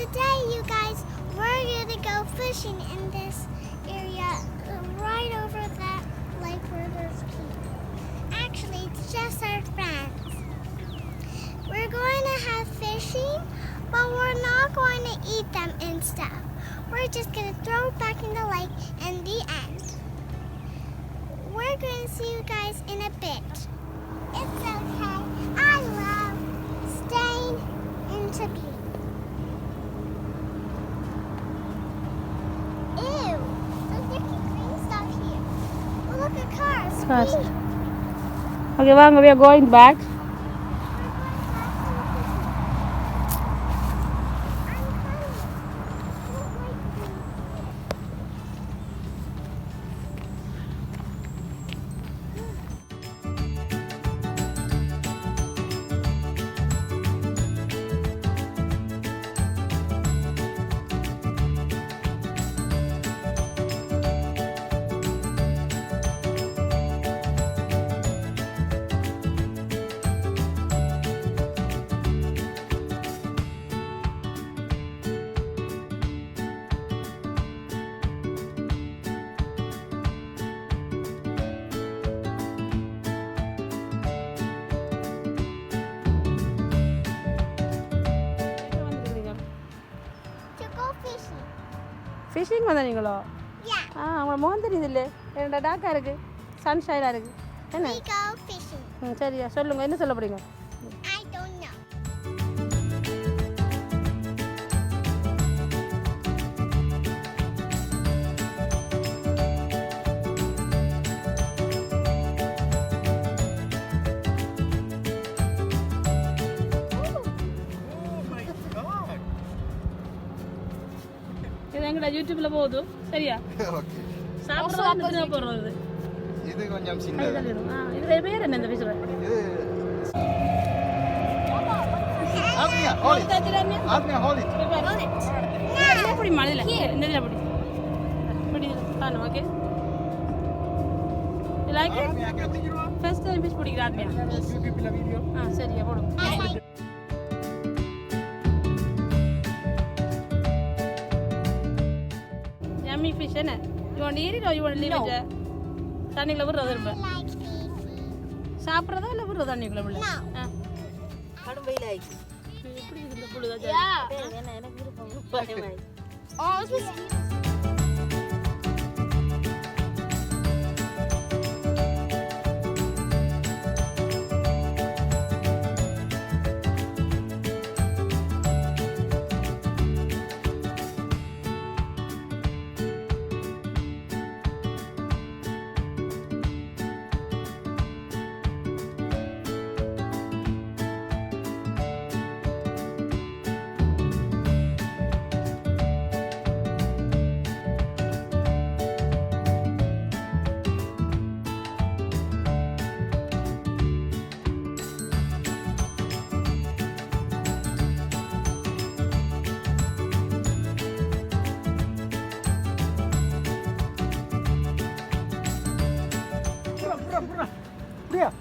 Today, you guys, we're gonna go fishing in this area right over that lake where there's people. Actually, it's just our friends. We're going to have fishing, but we're not going to eat them and stuff. We're just gonna throw it back in the lake in the end. We're going to see you guys in a bit. It's okay. I love staying in Sabine. Ew, there's yucky green stuff here. Oh, look at cars. Cars. Green. Okay, Vanga, we are going back. To go fishing. Fishing வந்தா நீங்களோ? Yeah. உங்களோட முகம் தெரியுதுல்ல? என்னோட டாக்கா இருக்கு. சன்ஷைனா இருக்கு. என்ன? We go fishing. சரியா சொல்லுங்க என்ன சொல்ல போறீங்க? I don't know. இது எங்கடா யூடியூப்ல போகுது சரியா ஓகே சாப்பிடுறது போடுறது இது கொஞ்சம் சின்னது இது பேர் என்ன இந்த விஷயம் இது ஆத்மியா ஹோல் ஆத்மியா ஹோல் எப்படி மழையில இந்த இதில் அப்படி அப்படி தானே okay like first time fish பிடிக்கிற ஆத்மியா யூடியூப்ல வீடியோ சரியா போடும் yummy fish என்ன you want to eat it or you want to leave it தண்ணிக்குள்ள விடுறது ரொம்ப Like eating. சாப்பிட்றதா இல்லை விடுறதா தண்ணிக்குள்ள உள்ள No. கடும் வெயில் ஆயிடுச்சு எப்படி இருக்கு இந்த புழுதா என்ன எனக்கு விருப்பம் Oh, this was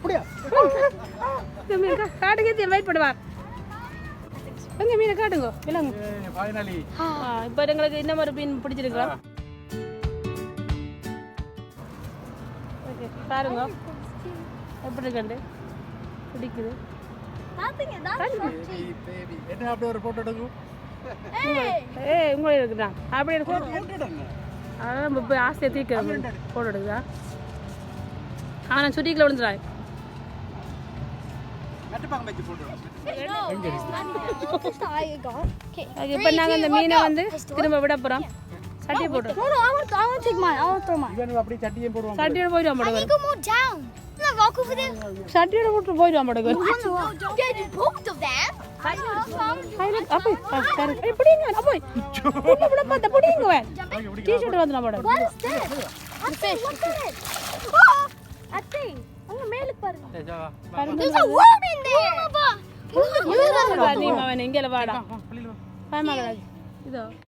புடியா இந்த மீன் காட்டுங்க வெயிட் பண்ணுவார் எங்க மீனை காட்டுங்க விலங்கு ஃபைனலி இப்போ எங்களுக்கு என்ன மாதிரி மீன் பிடிச்சிருக்கலாம் ஓகே பாருங்க எப்படி இருக்கண்டு பிடிக்குது பேபி என்ன அப்படியே ஒரு போட்டோ எடுங்க உங்களே இருக்குதா அப்படி இருக்கும் அதான் இப்போ ஆசையை தீர்க்க போட்டோ எடுக்குதா நான் சுட்டிக்கில் விழுந்துறாய் நட்டுப்பாங்க வெச்சு போட்டோ இப்போ நாங்கள் இந்த மீனை வந்து திரும்ப விட போகிறோம் சட்டியை போட்டுறோம் இவன் அப்படியே சட்டியே போடுவாங்க சட்டியோட போயிடுவான் படகு go more down. No, walk over there. சட்டியோட போட்டு போயிடுவான் படகு Get both of them. அப்போ பிடிங்க அப்போ விட பார்த்தா பிடிங்க வேன் டிஷர்ட் வந்து நம்ம What is this? A fish. Look at it. Oh, a thing. அங்க மேலுக்கு பாருங்க. There's a worm in there. நீ அவன் எங்கே வாடா பயமாக இதோ